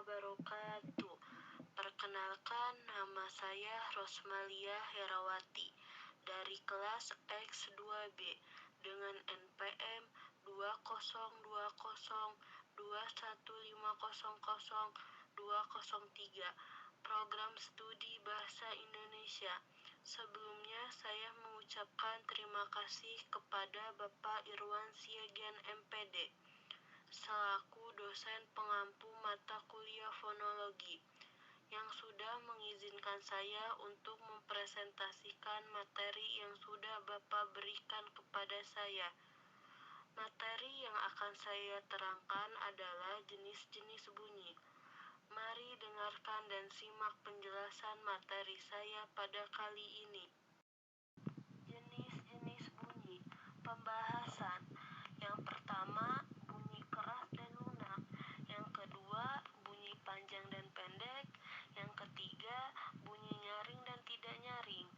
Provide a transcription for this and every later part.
wabarakatuh. Perkenalkan, nama saya Rosmalia Herawati dari kelas X2B dengan NPM 2020215000203, program studi Bahasa Indonesia. Sebelumnya saya mengucapkan terima kasih kepada Bapak Irwan Siagian MPD selaku dosen pengampu mata kuliah fonologi yang sudah mengizinkan saya untuk mempresentasikan materi yang sudah Bapak berikan kepada saya. Materi yang akan saya terangkan adalah jenis-jenis bunyi. Mari dengarkan dan simak penjelasan materi saya pada kali ini. Jenis-jenis bunyi. Pembahasan. Yang pertama, bunyi keras dan lunak. Yang kedua, bunyi panjang dan pendek. Yang ketiga, bunyi nyaring dan tidak nyaring.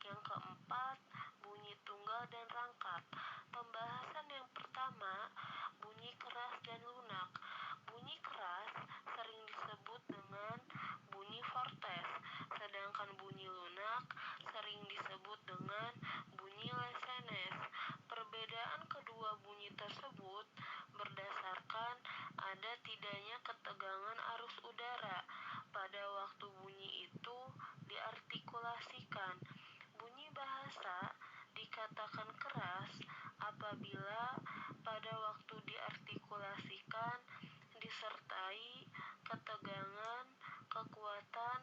Yang keempat, bunyi tunggal dan rangkap. Pembahasan yang pertama, bunyi keras dan lunak. Bunyi keras sering disebut dengan bunyi fortes, sedangkan bunyi lunak sering disebut dengan bunyi lesenes. Perbedaan kedua bunyi tersebut berdasarkan ada tidaknya ketegangan arus udara pada waktu bunyi itu diartikulasikan. Bunyi bahasa dikatakan keras apabila pada waktu diartikulasikan disertai ketegangan, kekuatan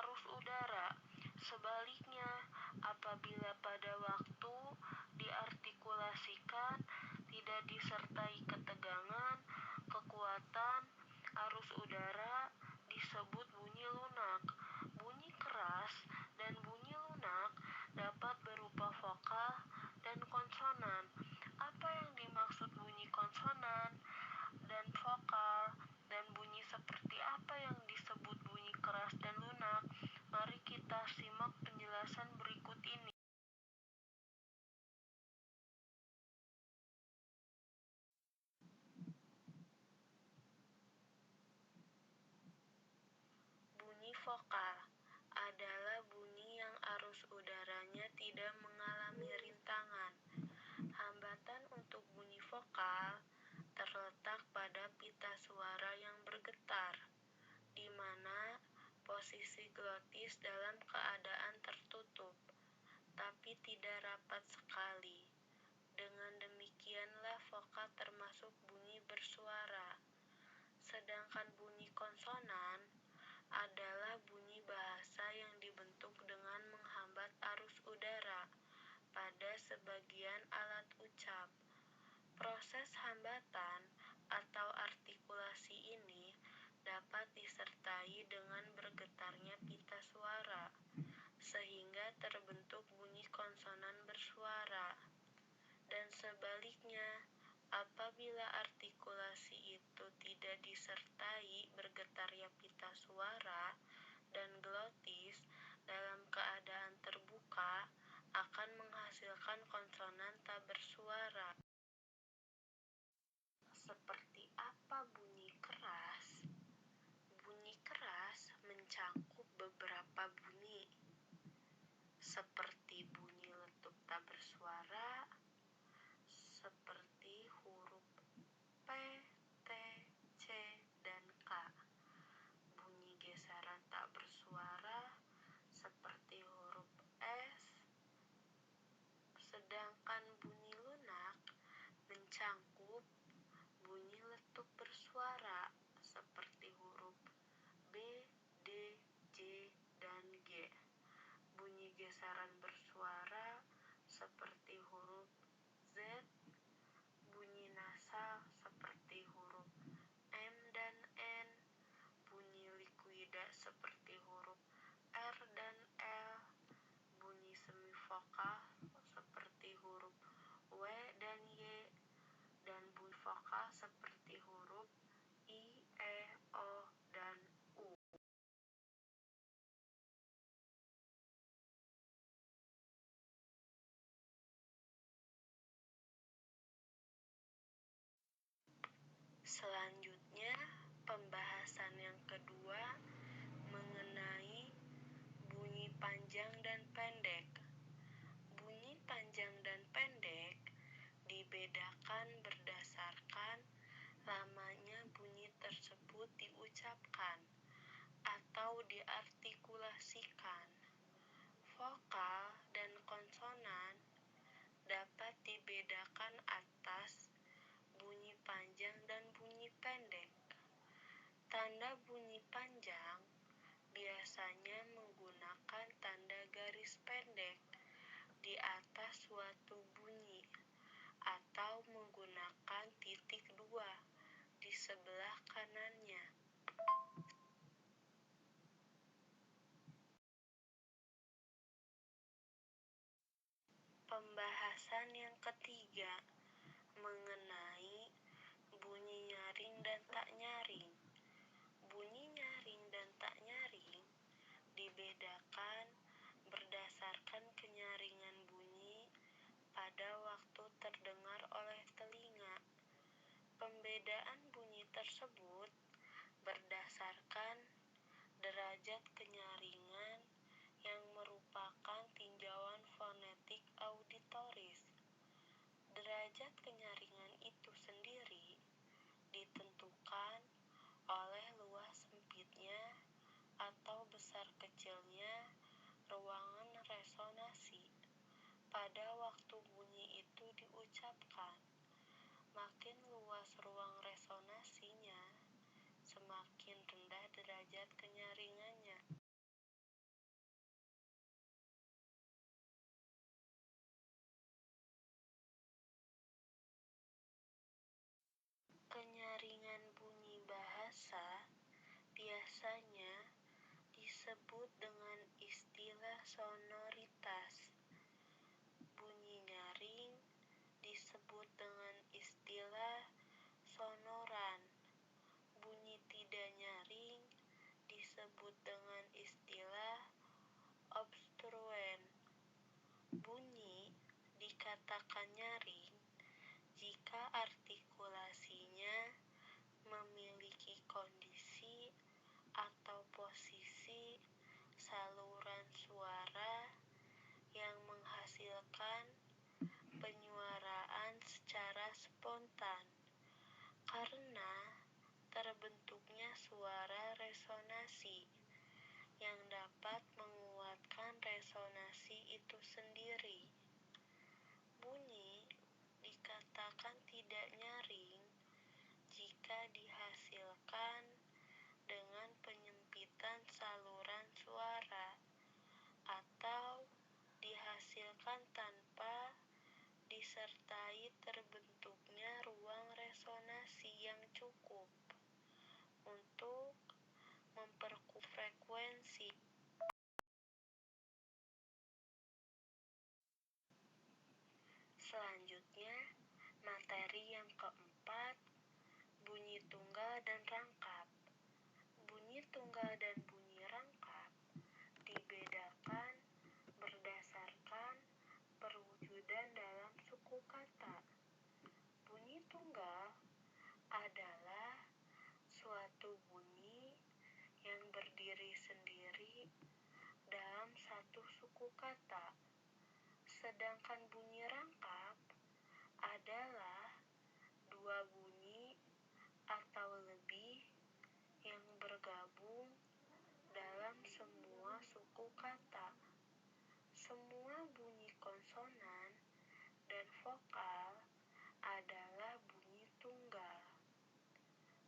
arus udara. Sebaliknya, apabila pada waktu diartikulasikan tidak disertai ketegangan, kekuatan arus udara disebut bunyi lunak. Bunyi keras dan bunyi lunak dapat berupa vokal dan konsonan. Apa yang dimaksud bunyi konsonan dan vokal, dan bunyi seperti apa yang disebut bunyi keras dan lunak? Mari kita simak penjelasan berikut ini. Bunyi vokal adalah bunyi yang arus udaranya tidak mengalami rintangan. Hambatan untuk bunyi vokal terletak pada pita suara yang bergetar, di mana posisi glotis dalam keadaan tertutup, tapi tidak rapat sekali. Dengan demikianlah vokal termasuk bunyi bersuara. Sedangkan bunyi konsonan adalah bunyi bahasa yang dibentuk dengan menghambat arus udara pada sebagian alat ucap. Proses hambatan atau artikulasi ini dapat disertai dengan bergetarnya pita suara, sehingga terbentuk bunyi konsonan bersuara. Dan sebaliknya, apabila artikulasi itu tidak disertai bergetarnya pita suara dan glotis dalam keadaan terbuka, akan menghasilkan konsonan tak bersuara. Seperti apa bunyi keras? Bunyi keras mencakup beberapa bunyi, seperti bunyi letup tak bersuara, seperti huruf P, T, C, dan K. Bunyi geseran tak bersuara seperti huruf S. Sedangkan bunyi lunak mencakup bunyi letup bersuara seperti huruf B, D, J, dan G. Bunyi geseran bersuara seperti huruf Z. Bunyi nasal seperti huruf M dan N. Bunyi likuida seperti huruf R dan L. Bunyi semivokal seperti huruf W dan Y. Dan bunyi vokal seperti huruf I, E, O, dan U. Selanjutnya, Pembahasan yang kedua mengenai bunyi panjang dan pendek. Bunyi panjang dan pendek dibedakan berdasarkan lamanya bunyi tersebut diucapkan atau diartikulasikan. Vokal dan konsonan dapat dibedakan atas bunyi panjang dan bunyi pendek. Tanda bunyi panjang biasanya menggunakan tanda garis pendek di atas suatu bunyi atau menggunakan titik dua di sebelah kanannya. Pembahasan yang ketiga mengenai bunyi nyaring dan tak nyaring. Bunyi nyaring dan tak nyaring dibedakan berdasarkan kenyaringan bunyi pada waktu terdengar oleh telinga. Pembedaan bunyi tersebut berdasarkan derajat kenyaringan yang merupakan tinjauan fonetik auditoris. Derajat kenyaringan itu sendiri ditentukan oleh luas sempitnya atau besar kecilnya ruangan resonasi pada waktu bunyi itu diucapkan. Makin luas ruang resonasinya, semakin rendah derajat kenyaringannya. Kenyaringan bunyi bahasa biasanya disebut dengan istilah sonoritas. Bunyi nyaring disebut dengan istilah sonoran. Bunyi tidak nyaring disebut dengan istilah obstruen. Bunyi dikatakan nyaring jika artikulasinya memiliki kondisi atau posisi saluran suara yang menghasilkan penyuaraan secara spontan karena terbentuknya suara resonasi yang dapat menguatkan resonasi itu sendiri. Bunyi dikatakan tidak nyaring jika dihasilkan dengan penyempitan saluran suara atau dihasilkan tanpa disertai terbentuknya ruang resonasi yang cukup untuk memperkuat frekuensi. Selanjutnya, materi yang keempat, bunyi tunggal dan rangkap. Bunyi tunggal dan bunyi rangkap dibedakan berdasarkan perwujudan dalam suku kata. Bunyi tunggal adalah suatu bunyi yang berdiri sendiri dalam satu suku kata. Sedangkan bunyi rangkap adalah dua bunyi atau lebih yang bergabung dalam semua suku kata. Semua bunyi konsonan dan vokal adalah bunyi tunggal.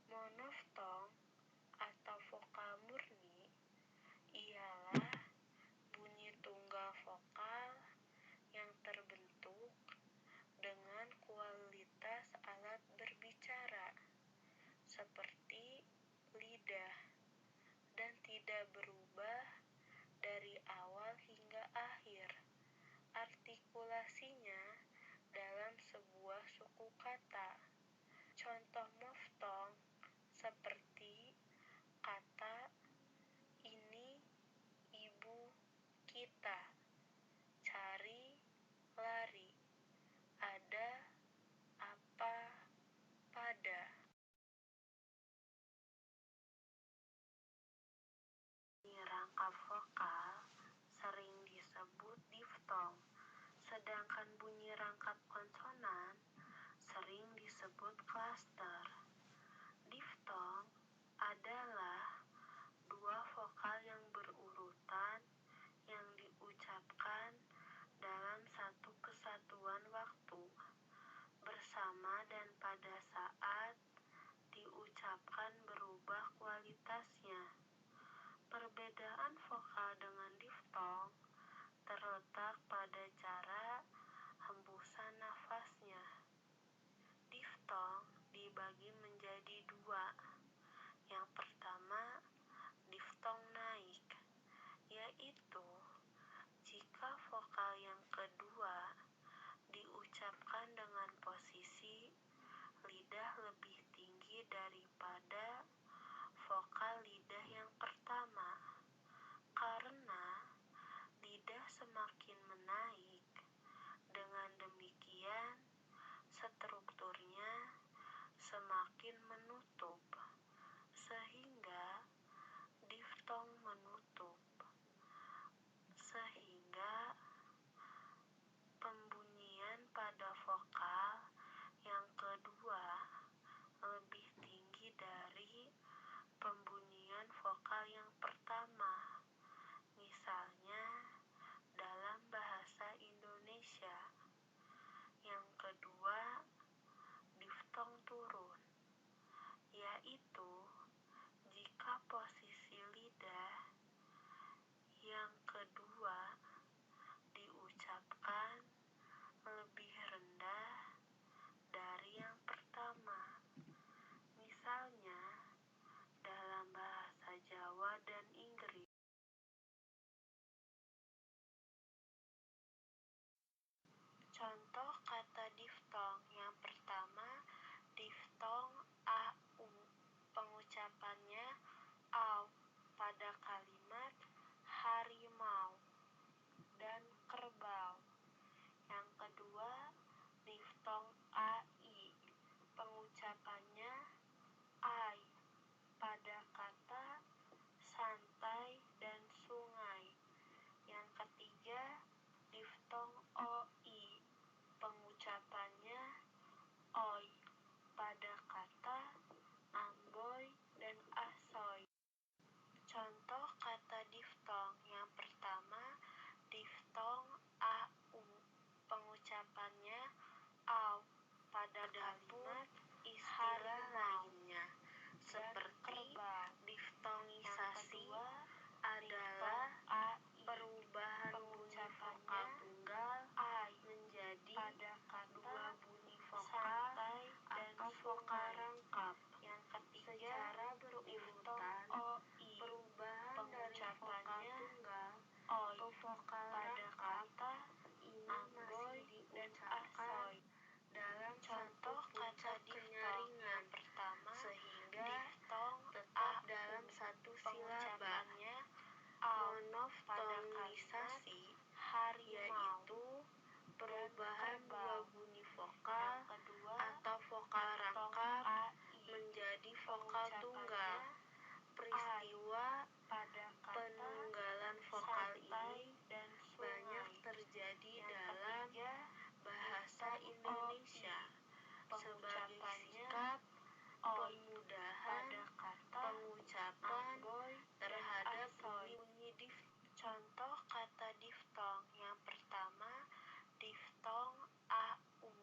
Monoftong atau vokal murni ialah bunyi tunggal vokal yang terbentuk dengan kualitas alat berbicara seperti lidah dan tidak berubah dari awal hingga akhir artikulasinya dalam sebuah suku kata. Contoh moftong seperti kata ini ibu kita, cari, lari, ada, apa, pada. diftong, sedangkan bunyi rangkap konsonan sering disebut klaster. Diftong adalah dua vokal yang berurutan yang diucapkan dalam satu kesatuan waktu, bersama dan pada saat diucapkan berubah kualitasnya. Perbedaan vokal dengan diftong terletak pada cara hembusan nafasnya. Diftong dibagi menjadi dua. Yang pertama, diftong naik, yaitu jika vokal yang kedua diucapkan dengan posisi lidah lebih tinggi daripada vokal lidah yang pertama. Karena lidah semakin menaik, dengan demikian strukturnya semakin menutup, sehingga diftong menutup, sehingga pembunyian pada vokal yang kedua lebih tinggi dari pembunyian vokal yang pertama. Misalnya dalam bahasa Indonesia, yang kedua diftong turun, yaitu jika posisi lidah yang kedua diucapkan lebih rendah dari yang pertama. Misalnya dalam bahasa Jawa dan Inggris. Contoh kata diftong yang pertama, diftong AU, pengucapannya AU pada kalimat harimau dan kerbau. Yang kedua, diftong AI, pengucapannya ai pada kata santai dan sungai. Yang ketiga, diftong OI, pengucapannya oi pada kata amboy dan asoy. Contoh kata diftong yang pertama, diftong AU, pengucapannya au pada kalimat istilah lainnya, seperti diftongisasi adalah perubahan bunyi vokal tunggal menjadi dua bunyi vokal atau vokal rangkap. Yang ketiga, secara berurutan, perubahan dari vokal tunggal atau vokal rangkap ini masih diucapkan dalam contoh kata diftong yang pertama, sehingga tetap dalam satu silaba. Monoftonisasi yaitu perubahan dua bunyi vokal atau vokal rangkap menjadi vokal tunggal. Peristiwa penunggalan vokal ini banyak terjadi dalam bahasa Indonesia sebagai sikap pemudahan pengucapan terhadap bunyi diftong. Contoh kata diftong yang pertama, diftong AU,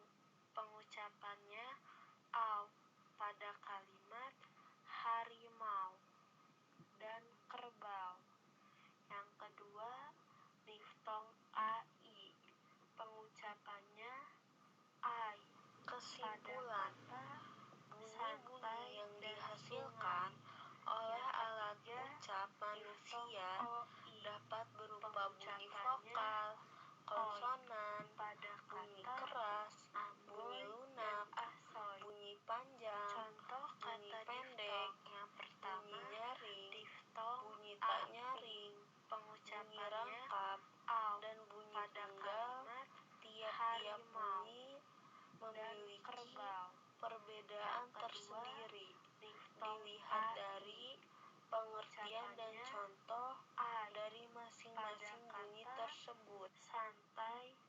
pengucapannya au pada kalimat harimau dan kerbau. Yang kedua, diftong AI, pengucapannya ai. Kesimpulan, bunyi-bunyi yang dihasilkan oleh alat ucap manusia dapat berupa bunyi vokal, konsonan, bunyi keras, bunyi lunak, bunyi panjang, bunyi pendek, bunyi nyaring, bunyi tak nyaring, bunyi rangkap, dan bunyi tunggal. Tiap-tiap bunyi memiliki perbedaan tersendiri dilihat dari pengertian dan contoh dari masing-masing bunyi tersebut. santai,